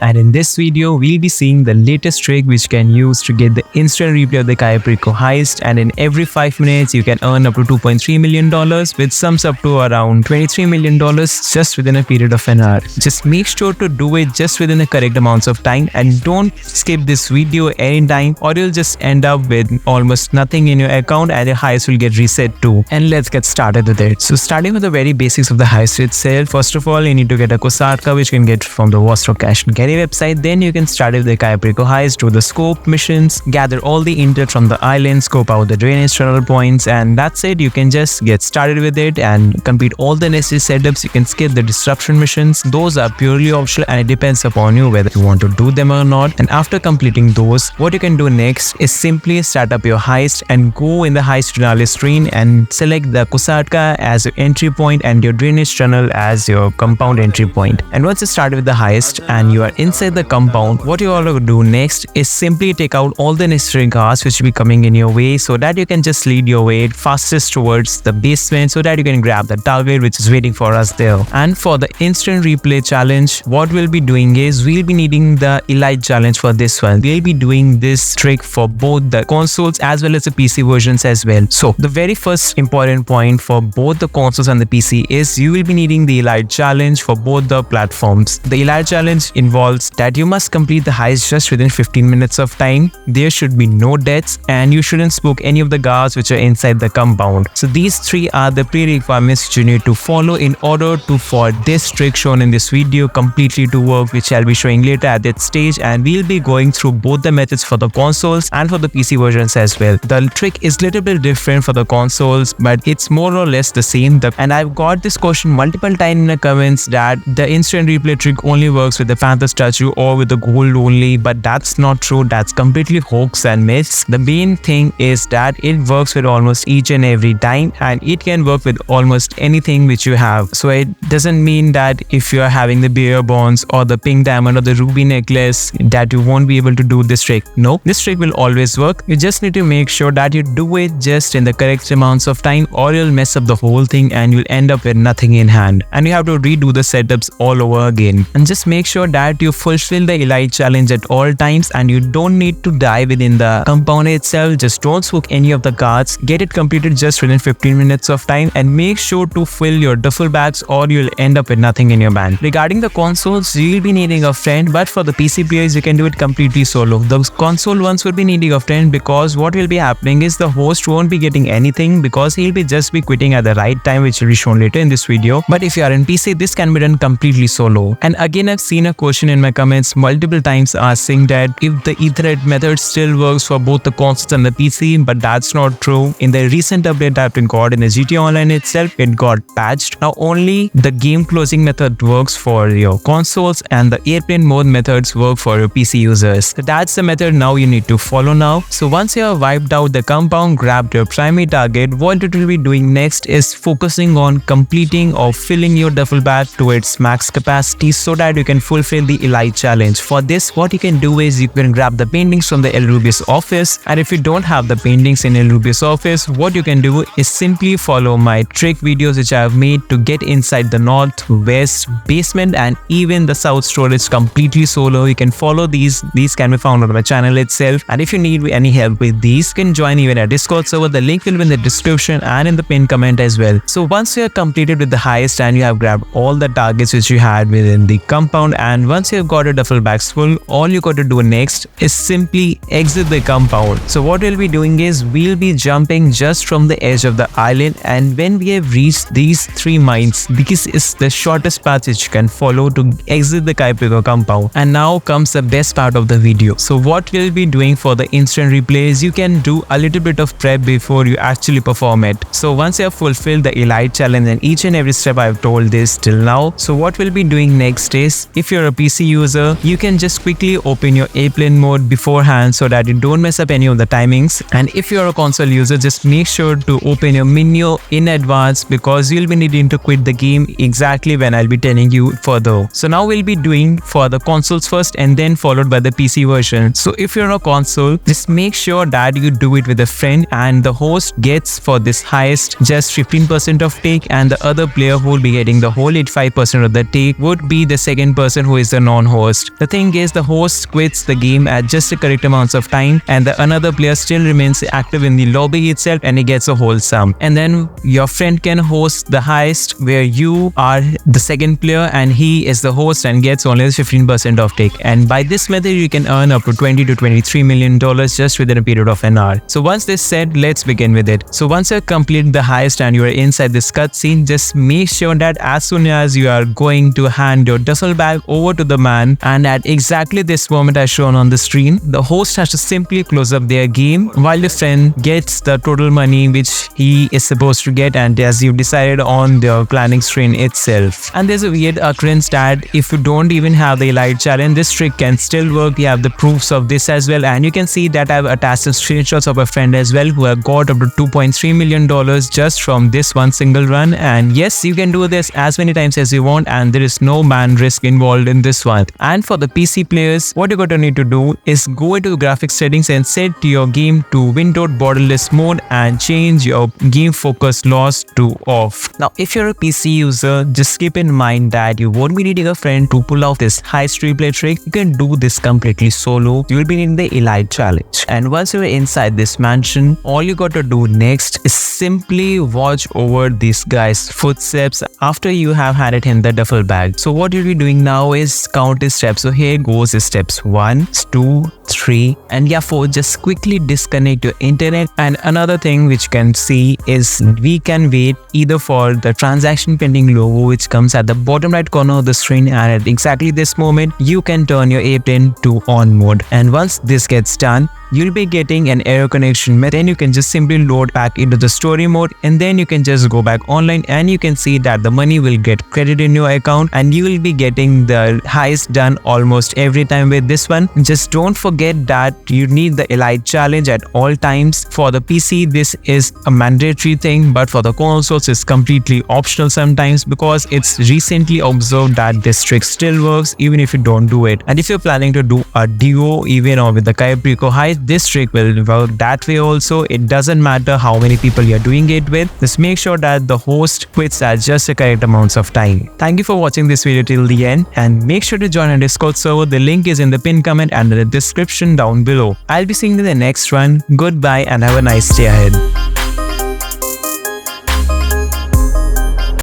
And in this video, we'll be seeing the latest trick which can use to get the instant replay of the CAYO perico heist, and in every 5 minutes you can earn up to $2.3 million, which sums up to around $23 million just within a period of an hour. Just make sure to do it just within the correct amounts of time and don't skip this video anytime, or you'll just end up with almost nothing in your account and your heist will get reset too. And let's get started with it. So starting with the very basics of the heist itself, first of all you need to get a Kosarka, which you can get from the Vostok Cash and Carry website. Then you can start with the CAYO perico heist, do the scope missions, gather all the intel from the island, scope out the drainage tunnel points, and that's it. You can just get started with it and complete all the necessary setups. You can skip the disruption missions, those are purely optional and it depends upon you whether you want to do them or not. And after completing those, what you can do next is simply start up your heist and go in the heist finale screen and select the Kosarka as your entry point and your drainage tunnel as your compound entry point. And once you start with the heist and you are inside the compound, what you all to do next is simply take out all the necessary cars which will be coming in your way, so that you can just lead your way fastest towards the basement so that you can grab the target which is waiting for us there. And for the instant replay challenge, what we'll be doing is we'll be needing the elite challenge for this one. We'll be doing this trick for both the consoles as well as the PC versions as well. So the very first important point for both the consoles and the PC is you will be needing the elite challenge for both the platforms. The elite challenge involves that you must complete the heist just within 15 minutes of time. There should be no deaths and you shouldn't spook any of the guards which are inside the compound. So these three are the pre-requirements which you need to follow in order for this trick shown in this video completely to work, which I'll be showing later at that stage, and we'll be going through both the methods for the consoles and for the PC versions as well. The trick is a little bit different for the consoles, but it's more or less the same. And I've got this question multiple times in the comments that the instant replay trick only works with the panther statue or with the gold only, but that's not true. That's completely hoax and myths. The main thing is that it works with almost each and every time, and it can work with almost anything which you have. So it doesn't mean that if you're having the bear bonds or the pink diamond or the ruby necklace that you won't be able to do this trick. No, this trick will always work. You just need to make sure that you do it just in the correct amounts of time, or you'll mess up the whole thing and you'll end up with nothing in hand and you have to redo the setups all over again. And just make sure that you fulfill the elite challenge at all times, and you don't need to die within the compound itself. Just don't spook any of the guards. Get it completed just within 15 minutes of time and make sure to fill your duffel bags or you'll end up with nothing in your bag. Regarding the consoles, you'll be needing a friend, but for the PC players you can do it completely solo. The console ones will be needing a friend, because what will be happening is the host won't be getting anything because he'll be just be quitting at the right time, which will be shown later in this video. But if you are in PC, this can be done completely solo. And again, I've seen a question in my comments multiple times asking that if the Ethernet method still works for both the consoles and the PC, but that's not true. In the recent update that we got in the GTA Online itself, it got patched. Now only the game closing method works for your consoles and the airplane mode methods work for your PC users. So that's the method now you need to follow now. So once you have wiped out the compound, grabbed your primary target, what it will be doing next is focusing on completing or filling your duffel bag to its max capacity so that you can fulfill the elite challenge. For this, what you can do is you can grab the paintings from the El Rubius office, and if you don't have the paintings in El Rubius office, what you can do is simply follow my trick videos which I have made to get inside the north, west, basement and even the south storage completely solo. You can follow these can be found on my channel itself, and if you need any help with these, you can join even a Discord server. The link will be in the description and in the pinned comment as well. So once you are completed with the heist and you have grabbed all the targets which you had within the compound, and once you have got your duffel bags full, all you got to do next is simply exit the compound. So what we'll be doing is we'll be jumping just from the edge of the island, and when we have reached these 3 mines, this is the shortest path which you can follow to exit the CAYO perico compound. And now comes the best part of the video. So what we'll be doing for the instant replays, you can do a little bit of prep before you actually perform it. So once you have fulfilled the elite challenge and each and every step I've told this till now, so what we'll be doing next is, if you're a PC user, you can just quickly open your airplane mode beforehand so that you don't mess up any of the timings. And if you're a console user, just make sure to open your menu in advance, because you'll be needing to quit the game exactly when I'll be telling you further. So now we'll be doing for the consoles first and then followed by the PC version. So if you're a console, just make sure that you do it with a friend, and the host gets for this heist just 15% of take, and the other player who will be getting the whole 85% of the take would be the second person who is the non-host. The thing is, the host quits the game at just the correct amounts of time, and the another player still remains active in the lobby itself, and he gets a whole sum. And then your friend can host the heist where you are the second player and he is the host and gets only 15% of take. And by this method, you can earn up to $20 to $23 million just within a period of an hour. So once this said, let's begin with it. So once you complete the heist and you are inside this cutscene, just make sure that as soon as you are going to hand your duffel bag over to the man, and at exactly this moment as shown on the screen, the host has to simply close up their game while the friend gets the total money which he is supposed to get, and as you decided on the planning screen itself. And there's a weird occurrence that if you don't even have the elite challenge, this trick can still work. You have the proofs of this as well, and you can see that I've attached some screenshots of a friend as well who have got up to $2.3 million just from this one single run. And yes, you can do this as many times as you want, and there is no man risk involved in this one. And for the PC players, what you're going to need to do is go into graphics settings and set your game to windowed borderless mode and change your game focus loss to off. Now, if you're a PC user, just keep in mind that you won't be needing a friend to pull off this heist replay trick. You can do this completely solo. You will be needing the elite challenge. And once you're inside this mansion, all you got to do next is simply watch over this guy's footsteps after you have handed him the duffel bag. So what you'll be doing now is count his steps. So here goes his steps: 1, 2, 3, and yeah, 4. Just quickly disconnect your internet. And another thing which you can see is we can wait either for the transaction pending logo which comes at the bottom right corner of the screen, and at exactly this moment you can turn your airplane to on mode. And once this gets done, you'll be getting an error connection. Then you can just simply load back into the story mode, and then you can just go back online, and you can see that the money will get credited in your account, and you will be getting the heist done almost every time with this one. Just don't forget that you need the elite challenge at all times. For the PC, this is a mandatory thing, but for the consoles, it's completely optional sometimes, because it's recently observed that this trick still works even if you don't do it. And if you're planning to do a duo even or with the CAYO perico heist, this trick will work that way also. It doesn't matter how many people you're doing it with. Just make sure that the host quits at just the correct amounts of time. Thank you for watching this video till the end, and make sure to join our Discord server. The link is in the pinned comment and in the description down below. I'll be seeing you in the next one. Goodbye and have a nice day ahead.